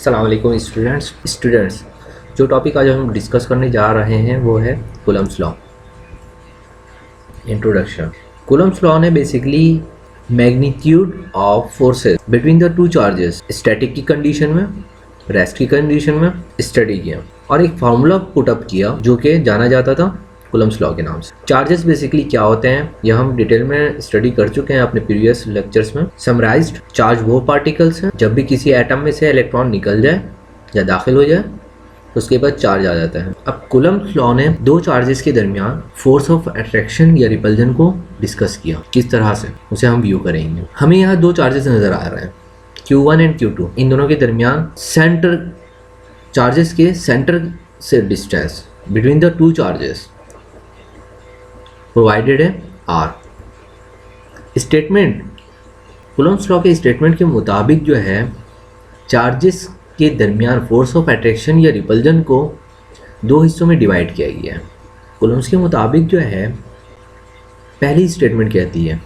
अस्सलाम वालेकुम स्टूडेंट्स जो टॉपिक आज हम डिस्कस करने जा रहे हैं वो है Coulomb's law. Introduction. Coulomb's law ने basically magnitude of forces between the two charges static की कंडीशन में, रेस्ट की कंडीशन में स्टडी किया और एक फार्मूला पुटअप किया जो कि जाना जाता था कूलम्स लॉ के नाम से। चार्जेस बेसिकली क्या होते हैं यह हम डिटेल में स्टडी कर चुके हैं अपने प्रीवियस लेक्चर्स में। समराइज्ड चार्ज वो पार्टिकल्स हैं जब भी किसी एटम में से इलेक्ट्रॉन निकल जाए या दाखिल हो जाए तो उसके बाद चार्ज आ जाता है। अब कूलम्स लॉ ने दो चार्जेस के दरमियान फोर्स ऑफ अट्रैक्शन या रिपल्जन को डिस्कस किया। किस तरह से उसे हम व्यू करेंगे। हमें यहाँ दो चार्जेस नजर आ रहे हैं Q1 एंड Q2। इन दोनों के दरमियान सेंटर चार्जेस के सेंटर से distance between the two charges provided है R। स्टेटमेंट कूलम्स लॉ के स्टेटमेंट के मुताबिक जो है चार्जेस के दरमियान फोर्स ऑफ अट्रैक्शन या रिपल्जन को दो हिस्सों में डिवाइड किया गया है। कूलम्स के मुताबिक जो है पहली स्टेटमेंट कहती है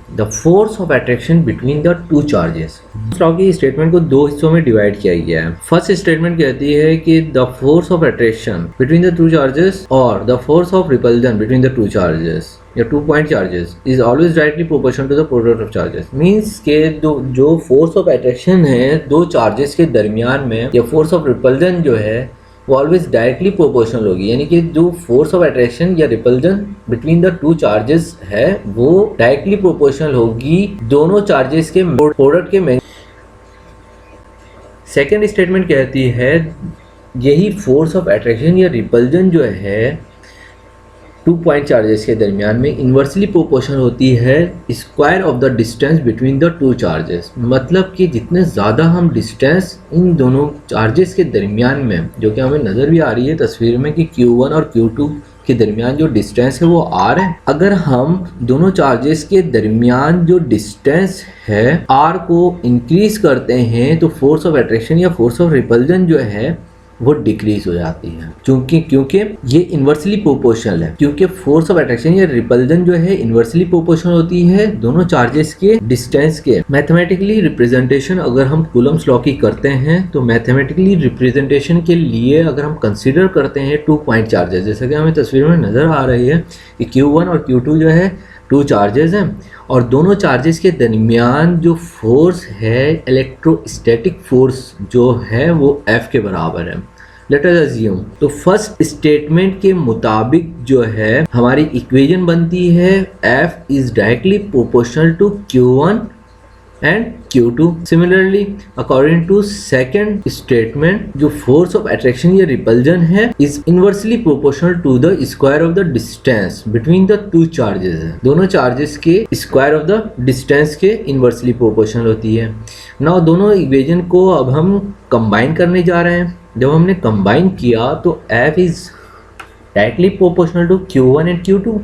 the force of attraction between the two charges. Law की स्टेटमेंट को दो हिस्सों में डिवाइड किया गया है। फर्स्ट स्टेटमेंट कहती है कि the force of attraction between the two charges और the force of repulsion between the two charges या 2 point charges is always directly proportional to the product of charges. Means के जो फोर्स ऑफ अट्रैक्शन है दो charges के दरमियान में या फोर्स ऑफ रिपल्जन जो है वो ऑलवेज डायरेक्टली प्रोपोर्शनल होगी। यानी कि जो फोर्स ऑफ अट्रैक्शन या repulsion between the two charges है वो डायरेक्टली प्रोपोर्शनल होगी दोनों चार्जेस के प्रोडक्ट के। सेकेंड स्टेटमेंट कहती है यही फोर्स ऑफ अट्रैक्शन या रिपल्जन जो है 2 पॉइंट चार्जेस के दरमियान में इन्वर्सली प्रोपोर्शनल होती है square of the distance between the two charges. मतलब कि जितने ज़्यादा हम डिस्टेंस इन दोनों चार्जेस के दरमियान में, जो कि हमें नज़र भी आ रही है तस्वीर में कि Q1 और Q2 के दरमियान जो डिस्टेंस है वो R है। अगर हम दोनों चार्जेस के दरमियान जो डिस्टेंस है R को इंक्रीज करते हैं तो फोर्स ऑफ अट्रैक्शन या फोर्स ऑफ रिपल्जन जो है वो डिक्रीज हो जाती है। क्योंकि ये इन्वर्सली प्रोपोर्शनल है। क्योंकि फोर्स ऑफ अट्रैक्शन या रिपल्जन जो है इन्वर्सली प्रोपोर्शनल होती है दोनों चार्जेस के डिस्टेंस के। मैथमेटिकली रिप्रेजेंटेशन अगर हम कूलम्स लॉ की करते हैं तो मैथमेटिकली रिप्रेजेंटेशन के लिए अगर हम कंसीडर करते हैं 2 पॉइंट चार्जेस, जैसे कि हमें तस्वीर में नज़र आ रही है कि Q1 और Q2 जो है 2 चार्जेस हैं और दोनों चार्जेस के दरमियान जो फोर्स है इलेक्ट्रोस्टैटिक फोर्स जो है वो F के बराबर है। Let us assume. तो फर्स्ट स्टेटमेंट के मुताबिक जो है हमारी इक्वेशन बनती है F is directly proportional to Q1 and Q2। Similarly according to second statement जो फोर्स ऑफ अट्रैक्शन या रिपल्जन है is inversely proportional to the square of the distance between the two charges है। दोनों charges के square of the distance के inversely proportional होती है। Now दोनों इक्वेशन को अब हम कंबाइन करने जा रहे हैं। जब हमने कंबाइन किया तो F is directly proportional to Q1 and Q2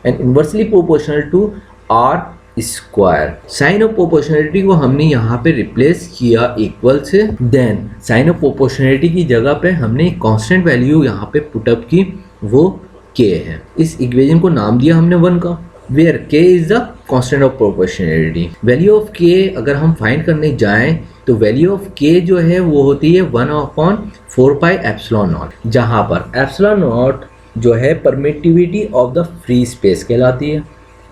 and inversely proportional to R square. Sign of proportionality को हमने यहाँ पे रिप्लेस किया इक्वल से। देन साइन ऑफ प्रोपोर्शनलिटी की जगह पे हमने एक कांस्टेंट वैल्यू यहाँ पे पुटअप की, वो K है। इस इक्वेशन को नाम दिया हमने 1 का, where K is the constant of proportionality. Value of K अगर हम फाइंड करने जाएं तो वैल्यू ऑफ K जो है वो होती है 1/4 पाई एप्सिलॉन नॉट, जहाँ पर एप्सिलॉन नॉट जो है permittivity of the free space कहलाती है।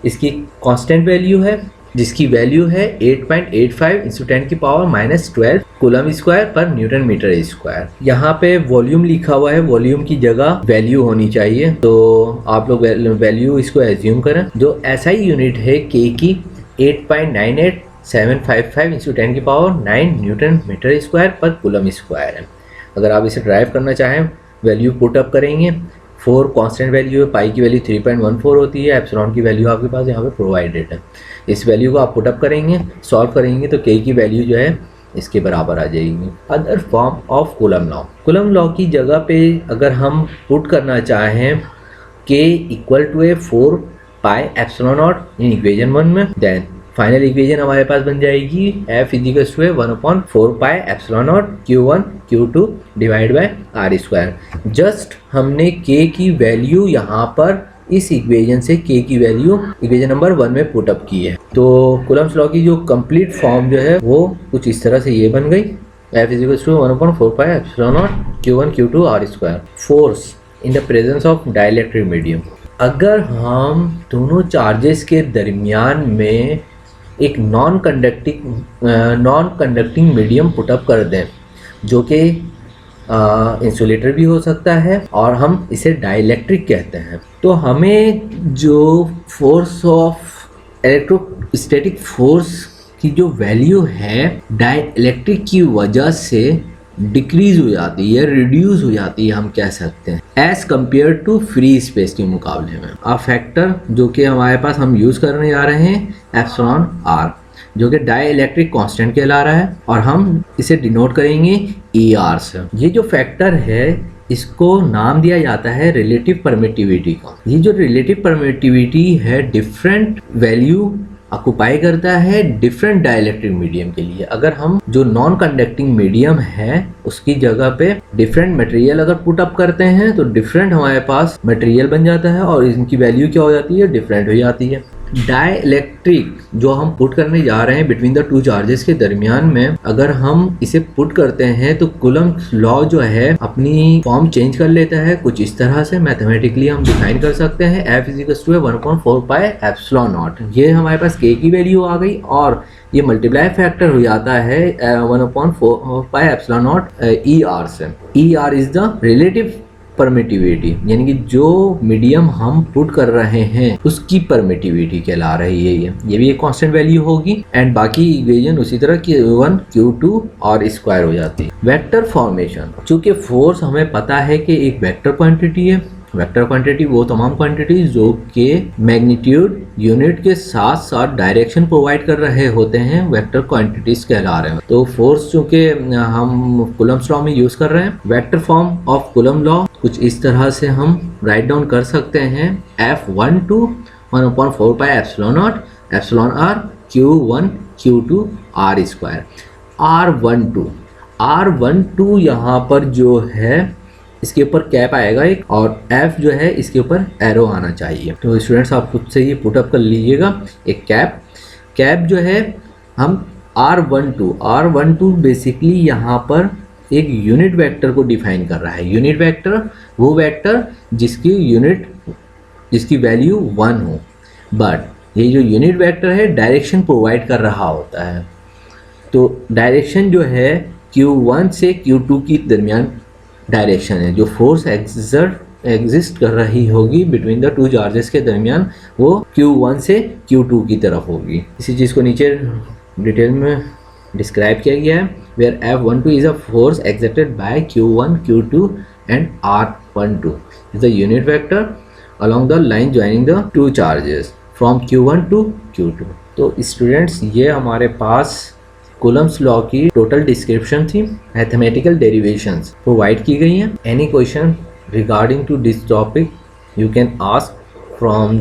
इसकी कांस्टेंट वैल्यू है जिसकी वैल्यू है 8.85 × 10⁻⁻12 कूलम स्क्वायर पर न्यूटन मीटर स्क्वायर। यहाँ पे वॉल्यूम लिखा हुआ है, वॉल्यूम की जगह वैल्यू होनी चाहिए तो आप लोग वैल्यू इसको एज्यूम करें। जो SI यूनिट है K की 8.98755 × 10⁻9 न्यूटन मीटर स्क्वायर पर कूलम स्क्वायर है। अगर आप इसे ड्राइव करना चाहें वैल्यू पुटअप करेंगे। 4 कांस्टेंट वैल्यू है, पाई की वैल्यू 3.14 होती है, एप्सिलॉन की वैल्यू आपके पास यहाँ पे प्रोवाइडेड है। इस वैल्यू को आप पुटअप करेंगे, सॉल्व करेंगे तो K की वैल्यू जो है इसके बराबर आ जाएगी। Other form of coulomb law. Coulomb law की जगह पे अगर हम पुट करना चाहें K = 4 pi epsilon not in equation 1 में, देन फाइनल इक्वेशन हमारे पास बन जाएगी F = 1/4 pi epsilon not Q1 Q2 divide by R square. Just हमने K की वैल्यू यहाँ पर इस इक्वेशन से K की वैल्यू इक्वेशन नंबर 1 में पुटअप की है। तो कूलम्स लॉ की जो कंप्लीट फॉर्म जो है वो कुछ इस तरह से ये बन गई। F is equals to 1/4 pi epsilon naught Q1 Q2 R square. Force in the presence of dielectric medium, अगर हम दोनों चार्जेस के दरमियान में एक नॉन कंडक्टिंग मीडियम पुटअप कर दें, जो कि इंसुलेटर भी हो सकता है और हम इसे डाइलेक्ट्रिक कहते हैं, तो हमें जो फोर्स ऑफ इलेक्ट्रोस्टैटिक फोर्स की जो वैल्यू है डाइलेक्ट्रिक की वजह से डिक्रीज हो जाती है, रिड्यूस हो जाती है, हम कह सकते हैं, as compare to free space के मुकाबले में। अब फैक्टर जो कि हमारे पास हम यूज़ करने जा रहे हैं एप्सिलॉन आर, जो कि डाइलेक्ट्रिक कांस्टेंट कहला रहा है और हम इसे डिनोट करेंगे ई आर से। ये जो फैक्टर है इसको नाम दिया जाता है रिलेटिव परमिटिविटी का। ये जो रिलेटिव परमिटिविटी है डिफरेंट वैल्यू ऑक्युपाई करता है डिफरेंट डाइलेक्ट्रिक मीडियम के लिए। अगर हम जो नॉन कंडक्टिंग मीडियम है उसकी जगह पे डिफरेंट मटेरियल अगर पुट अप करते हैं तो डिफरेंट हमारे पास मटेरियल बन जाता है और इनकी वैल्यू क्या हो जाती है, डिफरेंट हो जाती है। डाइलेक्ट्रिक जो हम पुट करने जा रहे हैं बिटवीन द टू चार्जेस के दरमियान में, अगर हम इसे पुट करते हैं तो कूलम्ब्स लॉ जो है अपनी फॉर्म चेंज कर लेता है कुछ इस तरह से। मैथमेटिकली हम डिफाइन कर सकते हैं F = 1/4 pi एप्सिलॉन नॉट। ये हमारे पास K की वैल्यू आ गई और ये मल्टीप्लाई फैक्टर हो जाता है 1/4 pi एप्सिलॉन नॉट ER से। ER is the relative permittivity, यानी कि जो मीडियम हम पुट कर रहे हैं उसकी परमिटिविटी कहला रही है। ये भी एक कांस्टेंट वैल्यू होगी एंड बाकी इक्वेशन उसी तरह Q1 Q2 और स्क्वायर हो जाती है। वेक्टर फॉर्मेशन, चूंकि फोर्स हमें पता है कि एक वेक्टर क्वांटिटी है। वेक्टर क्वांटिटी वो तमाम क्वांटिटी जो कि मैग्नीट्यूड यूनिट के साथ साथ डायरेक्शन प्रोवाइड कर रहे होते हैं वेक्टर क्वांटिटीज कहला रहे हैं। तो फोर्स चूंकि हम कूलम्ब्स लॉ में यूज कर रहे हैं, vector form of coulomb law कुछ इस तरह से हम राइट डाउन कर सकते हैं। F12 1/4 pi epsilon not epsilon r Q1 Q2 R square. R12 यहाँ पर जो है इसके ऊपर कैप आएगा एक और F जो है इसके ऊपर एरो आना चाहिए। तो स्टूडेंट्स आप खुद से ये पुटअप कर लीजिएगा एक कैप जो है हम R12 बेसिकली यहाँ पर एक यूनिट वेक्टर को डिफाइन कर रहा है। यूनिट वेक्टर वो वेक्टर जिसकी वैल्यू 1 हो, बट ये जो यूनिट वेक्टर है डायरेक्शन प्रोवाइड कर रहा होता है। तो डायरेक्शन जो है Q1 से Q2 की दरमियान डायरेक्शन है। जो फोर्स एग्जिस्ट कर रही होगी बिटवीन द टू चार्जेस के दरमियान वो Q1 से Q2 की तरफ होगी। इसी चीज़ को नीचे डिटेल में डिस्क्राइब किया गया है। Where F12 is a force exerted by Q1 Q2 and R12 is the unit vector along the line joining the two charges from Q1 to Q2। तो स्टूडेंट्स ये हमारे पास कूलम्ब्स लॉ की total description थी। Mathematical derivations provide की गई हैं। Any question regarding to this topic you can ask from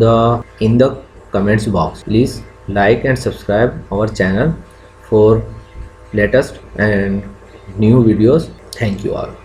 in the comments box. Please like and subscribe our channel for latest and new videos. Thank you all.